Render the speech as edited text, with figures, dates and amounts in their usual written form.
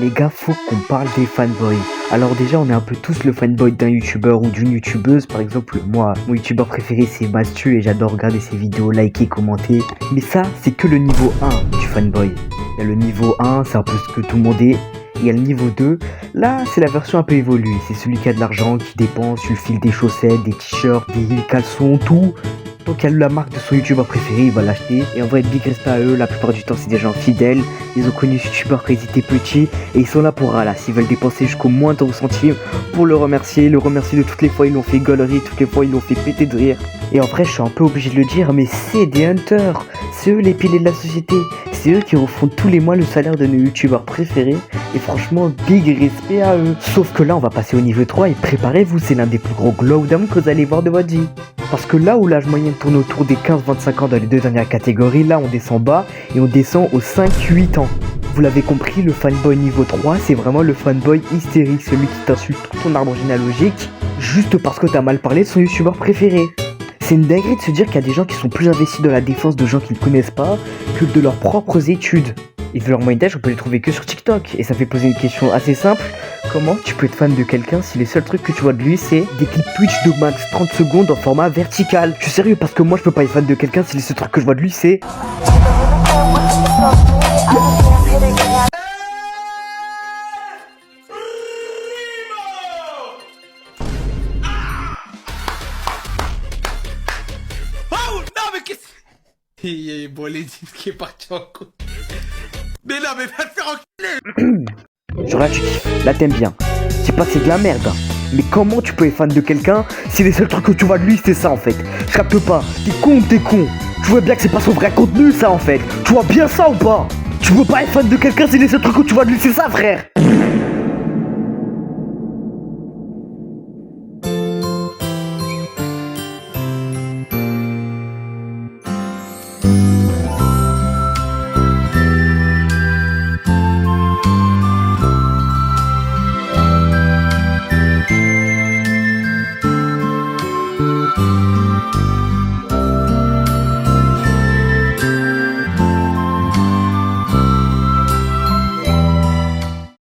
Les gars, faut qu'on parle des fanboys. Alors déjà, on est un peu tous le fanboy d'un youtubeur ou d'une youtubeuse. Par exemple, moi, mon youtubeur préféré c'est Mastu et j'adore regarder ses vidéos, liker, commenter. Mais ça, c'est que le niveau 1 du fanboy. Il y a le niveau 1, c'est un peu ce que tout le monde est. Il y a le niveau 2, là c'est la version un peu évoluée. C'est celui qui a de l'argent, qui dépense, il file des chaussettes, des t-shirts, des caleçons, tout. Donc il y a la marque de son youtubeur préféré, il va l'acheter. Et en vrai, big respect à eux, la plupart du temps c'est des gens fidèles. Ils ont connu ce youtubeur quand ils étaient petits et ils sont là pour là. S'ils veulent dépenser jusqu'au moindre centime pour le remercier de toutes les fois ils l'ont fait gaulerie, toutes les fois ils l'ont fait péter de rire. Et en vrai, je suis un peu obligé de le dire, mais c'est des hunters. C'est eux les piliers de la société. C'est eux qui refont tous les mois le salaire de nos youtubeurs préférés. Et franchement, big respect à eux. Sauf que là, on va passer au niveau 3 et préparez-vous, c'est l'un des plus gros glowdowns que vous allez voir de votre vie. Parce que là où l'âge moyen tourne autour des 15-25 ans dans les deux dernières catégories, là on descend bas et on descend aux 5-8 ans. Vous l'avez compris, le fanboy niveau 3, c'est vraiment le fanboy hystérique, celui qui t'insulte tout ton arbre généalogique, juste parce que t'as mal parlé de son youtubeur préféré. C'est une dinguerie de se dire qu'il y a des gens qui sont plus investis dans la défense de gens qu'ils ne connaissent pas que de leurs propres études. Et vu leur moyen d'âge, on peut les trouver que sur TikTok. Et ça fait poser une question assez simple. Comment tu peux être fan de quelqu'un si les seuls trucs que tu vois de lui c'est des clips Twitch de max 30 secondes en format vertical? Je suis sérieux parce que moi je peux pas être fan de quelqu'un si les seuls trucs que je vois de lui c'est... Bon, les disques qui est parti en couille. Mais non, mais va te faire enculer. Genre là tu kiffes, là t'aimes bien. C'est pas que c'est de la merde, hein. Mais comment tu peux être fan de quelqu'un si les seuls trucs que tu vois de lui c'est ça en fait? Je capte pas, t'es con. Tu vois bien que c'est pas son vrai contenu ça en fait. Tu vois bien ça ou pas? Tu peux pas être fan de quelqu'un si les seuls trucs que tu vois de lui c'est ça frère.